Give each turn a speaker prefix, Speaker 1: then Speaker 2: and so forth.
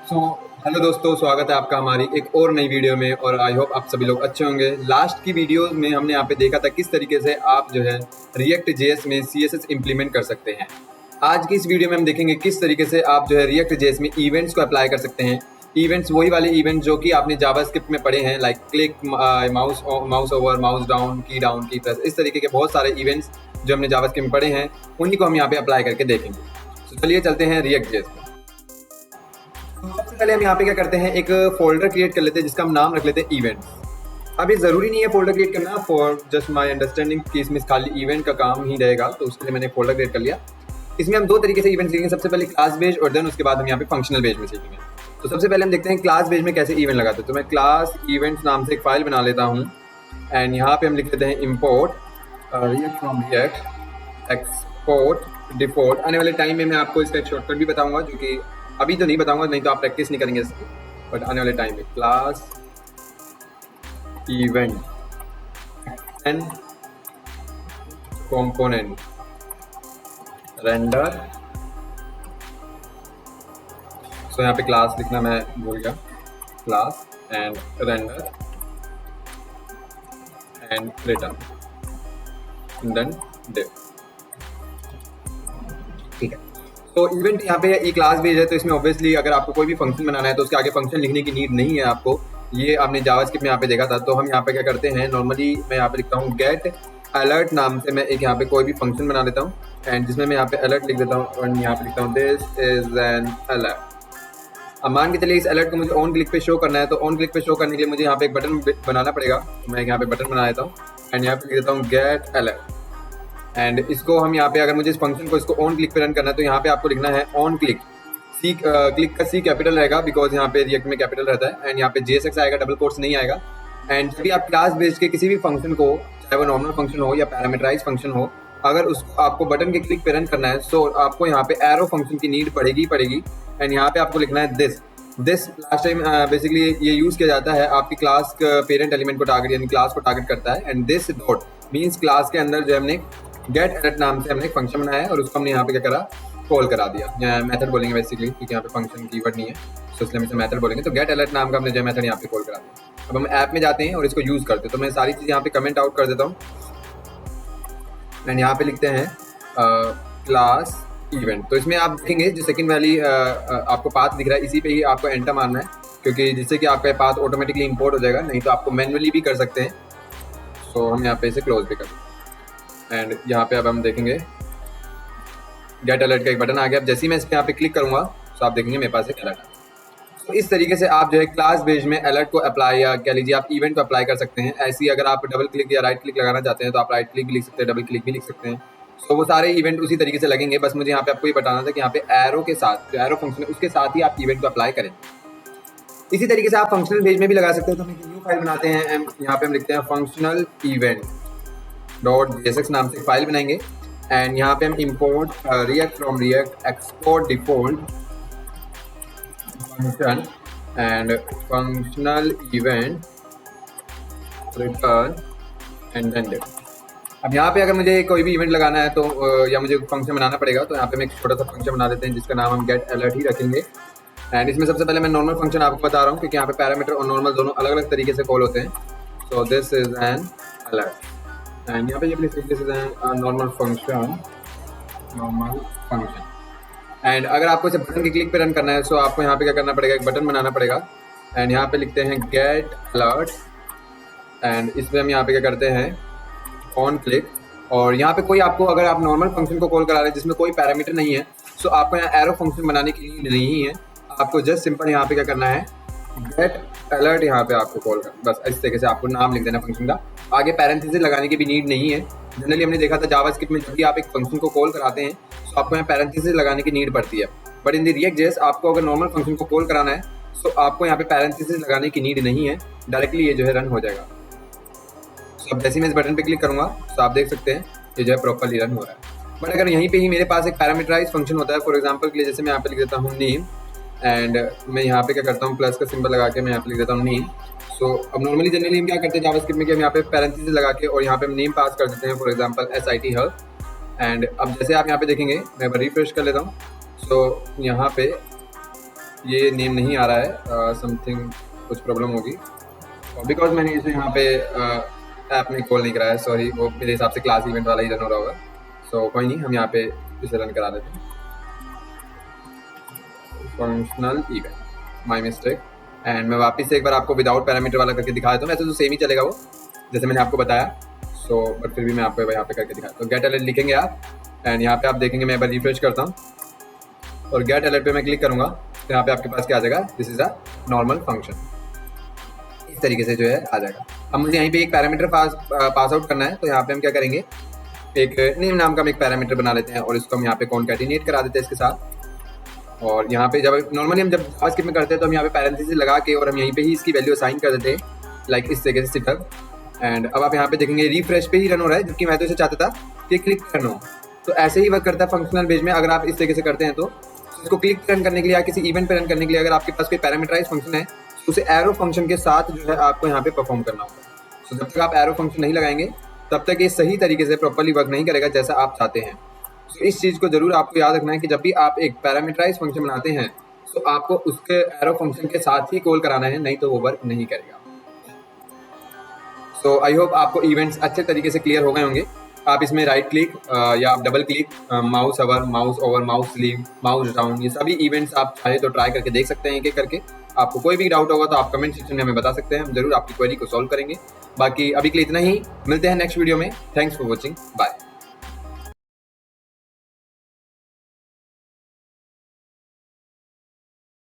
Speaker 1: So hello दोस्तों, स्वागत है आपका हमारी एक और नई वीडियो में। और आई होप आप सभी लोग अच्छे होंगे। लास्ट की वीडियो में हमने यहाँ पे देखा था किस तरीके से आप जो है रिएक्ट जेएस में CSS इम्प्लीमेंट कर सकते हैं। आज की इस वीडियो में हम देखेंगे किस तरीके से आप जो है रिएक्ट जेएस में इवेंट्स को अप्लाई कर सकते हैं। इवेंट्स वही वाले इवेंट जो कि आपने जावास्क्रिप्ट में पढ़े हैं, like click, mouse over, mouse down, की प्रेस, इस तरीके के बहुत सारे इवेंट्स जो हमने जावास्क्रिप्ट में पढ़े हैं, उन्हीं को हम यहाँ पे अप्लाई करके देखेंगे। तो चलिए चलते हैं रिएक्ट जेएस में। सबसे पहले हम यहाँ पे क्या करते हैं, एक फोल्डर क्रिएट कर लेते हैं जिसका हम नाम रख लेते हैं इवेंट्स। अब ये ज़रूरी नहीं है फोल्डर क्रिएट करना, फॉर जस्ट माय अंडरस्टैंडिंग कि इसमें खाली इवेंट का काम ही रहेगा, तो उसके लिए मैंने एक फोल्डर क्रिएट कर लिया। इसमें हम दो तरीके से इवेंट सीखेंगे, सबसे पहले क्लास बेस्ड और देन उसके बाद हम यहाँ पे फंक्शनल बेस्ड में सीखेंगे। तो सबसे पहले हम देखते हैं क्लास बेस्ड में कैसे इवेंट लगाते हैं। तो मैं क्लास इवेंट्स नाम से एक फाइल बना लेता हूँ एंड यहाँ पे हम लिख लेते हैं import React from React export default. आने वाले टाइम में मैं आपको इसका एक शॉर्टकट भी बताऊंगा, जो कि अभी तो नहीं बताऊंगा, नहीं तो आप प्रैक्टिस नहीं करेंगे इसकी, बट आने वाले टाइम में class event and component render. So यहाँ पे क्लास लिखना मैं भूल गया, class and render and return then div. ठीक है, तो इवेंट यहाँ पे ये क्लास बेस्ड है, तो इसमें ऑब्वियसली अगर आपको कोई भी फंक्शन बनाना है तो उसके आगे फंक्शन लिखने की नीड नहीं है आपको। ये आपने जावास्क्रिप्ट में यहाँ पे देखा था। तो हम यहाँ पे क्या करते हैं, नॉर्मली मैं यहाँ पे लिखता हूँ गेट अलर्ट नाम से मैं एक यहाँ पे कोई भी फंक्शन बना देता हूँ एंड जिसमें मैं यहाँ पे अलर्ट लिख देता हूँ और यहाँ पे लिखता हूँ दिस इज एन अलर्ट। अब मान के चलिए इस अलर्ट को मुझे ऑन क्लिक पे शो करना है, तो ऑन क्लिक पे शो करने के लिए मुझे यहाँ पे एक बटन बनाना पड़ेगा। तो मैं यहाँ पे बटन बना देता हूँ एंड यहाँ पे लिख देता हूँ गेट अलर्ट एंड इसको हम यहाँ पे, अगर मुझे इस फंक्शन को इसको ऑन क्लिक पे रन करना है तो यहाँ पे आपको लिखना है ऑन क्लिक। क्लिक का सी कैपिटल रहेगा बिकॉज यहाँ पे रिएक्ट में कैपिटल रहता है एंड यहाँ पे JSX आएगा, डबल कोट्स नहीं आएगा। एंड जब भी आप क्लास बेस्ड के किसी भी फंक्शन को, चाहे वो नॉर्मल फंक्शन हो या पैरामीटराइज फंक्शन हो, अगर उसको आपको बटन के क्लिक पे रन करना है तो आपको यहाँ पे एरो फंक्शन की नीड पड़ेगी एंड यहाँ पे आपको लिखना है दिस। लास्ट टाइम बेसिकली ये यूज किया जाता है आपकी क्लास पेरेंट एलिमेंट को टारगेट, यानी क्लास को टारगेट करता है। And this dot means class के अंदर जो हमने गेट अलर्ट नाम से हमने एक फंक्शन बनाया है और उसको हमने यहाँ पे क्या करा, कॉल करा दिया। मेथड बोलेंगे बेसिकली, क्योंकि यहाँ पे फंक्शन कीवर्ड नहीं है, तो इसलिए हम इसे मेथड बोलेंगे। तो गेट अलर्ट नाम का हमने जो मेथड यहाँ पे कॉल करा दिया। अब हम ऐप में जाते हैं और इसको यूज करते हैं। तो मैं सारी चीज़ यहाँ पे कमेंट आउट कर देता हूँ एंड यहाँ पे लिखते हैं क्लास इवेंट। तो इसमें आप देखेंगे जो सेकंड वाली आपको पाथ दिख रहा है, इसी पे ही आपको एंटर मारना है, क्योंकि जिससे कि आपका पाथ ऑटोमेटिकली इंपोर्ट हो जाएगा, नहीं तो आपको मैन्युअली भी कर सकते हैं। सो हम यहाँ पे इसे क्लोज भी कर दें एंड यहाँ पे अब हम देखेंगे गेट अलर्ट का एक बटन आ गया। अब जैसे ही मैं इस पर यहाँ पे क्लिक करूँगा तो आप देखेंगे मेरे पास एक अलर्ट आ गया। तो इस तरीके से आप जो है क्लास बेस्ड में अलर्ट को अप्लाई, या कह लीजिए आप इवेंट को अप्लाई कर सकते हैं। ऐसी अगर आप डबल क्लिक या राइट क्लिक लगाना चाहते हैं तो आप राइट क्लिक भी लिख सकते हैं, डबल क्लिक भी लिख सकते हैं। तो वो सारे इवेंट उसी तरीके से लगेंगे। बस मुझे यहाँ पे आपको ये बताना था कि यहाँ पे एरो के साथ, जो एरो फंक्शन है उसके साथ ही आप इवेंट को अप्लाई करें। इसी तरीके से आप फंक्शनल बेस में भी लगा सकते हो। तो हम एक न्यू फाइल बनाते हैं, यहाँ पे हम लिखते हैं फंक्शनल इवेंट .jsx नाम से फाइल बनाएंगे एंड यहाँ पे हम import React from React export default function and functional event return and then div. अब यहाँ पे अगर मुझे कोई भी इवेंट लगाना है तो या मुझे फंक्शन बनाना पड़ेगा, तो यहाँ पे मैं एक छोटा सा फंक्शन बना देते हैं जिसका नाम हम गेट अलर्ट ही रखेंगे। एंड इसमें सबसे पहले मैं नॉर्मल फंक्शन आपको बता रहा हूँ, क्योंकि यहाँ पे पैरामीटर और नॉर्मल दोनों अलग अलग तरीके से कॉल होते हैं। So this is an alert and यहाँ पे ये this is an normal function and अगर आपको इसे बटन के क्लिक पे रन करना है तो आपको यहाँ पे क्या करना पड़ेगा, एक बटन बनाना पड़ेगा एंड यहाँ पे लिखते हैं गेट अलर्ट एंड इसमें हम यहाँ पे क्या करते हैं ऑन क्लिक। और यहाँ पे कोई आपको, अगर आप नॉर्मल फंक्शन को कॉल करा रहे हैं जिसमें कोई पैरामीटर नहीं है, तो आपको यहाँ एरो फंक्शन बनाने की नीड नहीं है। आपको जस्ट सिंपल यहाँ पे क्या करना है, गेट अलर्ट यहाँ पे आपको कॉल करना, बस इस तरीके से आपको नाम लिख देना फंक्शन का। आगे पैरेंथेसिस लगाने की भी नीड नहीं है। जनरली हमने देखा था जावास्क्रिप्ट में जब भी आप एक फंक्शन को कॉल कराते हैं तो आपको यहाँ पैरेंथेसिस लगाने की नीड पड़ती है, but in the react JS आपको अगर नॉर्मल फंक्शन को कॉल कराना है तो आपको यहाँ पे पैरेंथेसिस लगाने की नीड नहीं है, डायरेक्टली ये जो है रन हो जाएगा। अब जैसे मैं इस बटन पे क्लिक करूंगा तो आप देख सकते हैं ये जो है प्रॉपर्ली रन हो रहा है। बट अगर यहीं पे ही मेरे पास एक पैरामीटराइज फंक्शन होता है, फॉर एग्जांपल के लिए जैसे मैं यहाँ पे लिख देता हूँ नेम एंड मैं यहाँ पे क्या करता हूँ, प्लस का सिंबल लगा के मैं यहाँ पे लिख देता हूँ नेम। सो अब नॉर्मली जनरली हम क्या करते हैं जावास्क्रिप्ट में कि हम यहाँ पे पैरेंथेसिस लगा के और यहाँ पे हम नेम पास कर देते हैं, for example SIT help. And अब जैसे आप यहाँ पे देखेंगे, मैं रिफ्रेश कर लेता हूँ। सो यहाँ पे ये नेम नहीं आ रहा है, समथिंग कुछ प्रॉब्लम होगी, बिकॉज मैंने इसे यहाँ पे ऐप में कॉल नहीं कराया, सॉरी, वो मेरे हिसाब से क्लास इवेंट वाला ही रन हो रहा होगा। सो कोई नहीं, हम यहाँ पे इसे रन करा देते हैं, functional event, my mistake. And मैं वापस से एक बार आपको विदाउट पैरामीटर वाला करके दिखा देता हूँ। वैसे तो सेम ही चलेगा वो, जैसे मैंने आपको बताया। सो बट फिर भी मैं आपको यहाँ पे करके दिखाता हूँ। गेट अलर्ट लिखेंगे आप, एंड यहाँ पे आप देखेंगे, मैं एक बार रिफ्रेश करता हूँ और गेट अलर्ट पे मैं क्लिक करूँगा तो यहाँ पे आपके पास क्या आ जाएगा, this is a normal function, इस तरीके से जो है आ जाएगा। अब मुझे यहीं पे एक पैरामीटर पास आउट करना है, तो यहाँ पे हम क्या करेंगे, एक नेम नाम का हम एक पैरामीटर बना लेते हैं और इसको हम यहाँ पे कॉन्कैटिनेट करा देते हैं इसके साथ। और यहाँ पे जब नॉर्मली हम जब जावास्क्रिप्ट में करते हैं तो हम यहाँ पे पैरेंथेसिस लगा के और हम यहीं पे ही इसकी वैल्यू असाइन कर देते हैं, लाइक इस तरीके से सिर्फ। एंड अब आप यहाँ पे देखेंगे रिफ्रेश पे ही रन हो रहा है, जबकि मैं तो इसे चाहता था कि क्लिक रन हो। तो ऐसे ही वर्क करता है फंक्शनल बेस में। अगर आप इस तरीके से करते हैं तो इसको क्लिक रन करने के लिए या किसी इवेंट पे रन करने के लिए अगर आपके पास कोई पैरामीटराइज फंक्शन है तो उसे एरो फंक्शन के साथ जो है आपको यहाँ पे परफॉर्म करना होगा। तो जब तक आप एरो फंक्शन नहीं लगाएंगे तब तक ये सही तरीके से प्रॉपर्ली वर्क नहीं करेगा जैसा आप चाहते हैं। तो इस चीज़ को जरूर आपको याद रखना है कि जब भी आप एक पैरामीटराइज फंक्शन बनाते हैं तो आपको उसके एरो फंक्शन के साथ ही कॉल कराना है, नहीं तो वो वर्क नहीं करेगा। सो आई होप आपको इवेंट्स अच्छे तरीके से क्लियर हो गए होंगे। आप इसमें राइट क्लिक या आप double click, mouse over, mouse over, mouse leave, mouse down, ये सभी इवेंट्स आप चाहे तो ट्राई करके देख सकते हैं एक एक करके। आपको कोई भी डाउट होगा तो आप कमेंट सेक्शन में हमें बता सकते हैं, हम जरूर आपकी क्वेरी को सॉल्व करेंगे। बाकी अभी के लिए इतना ही, मिलते हैं नेक्स्ट वीडियो में। Thanks for watching, bye.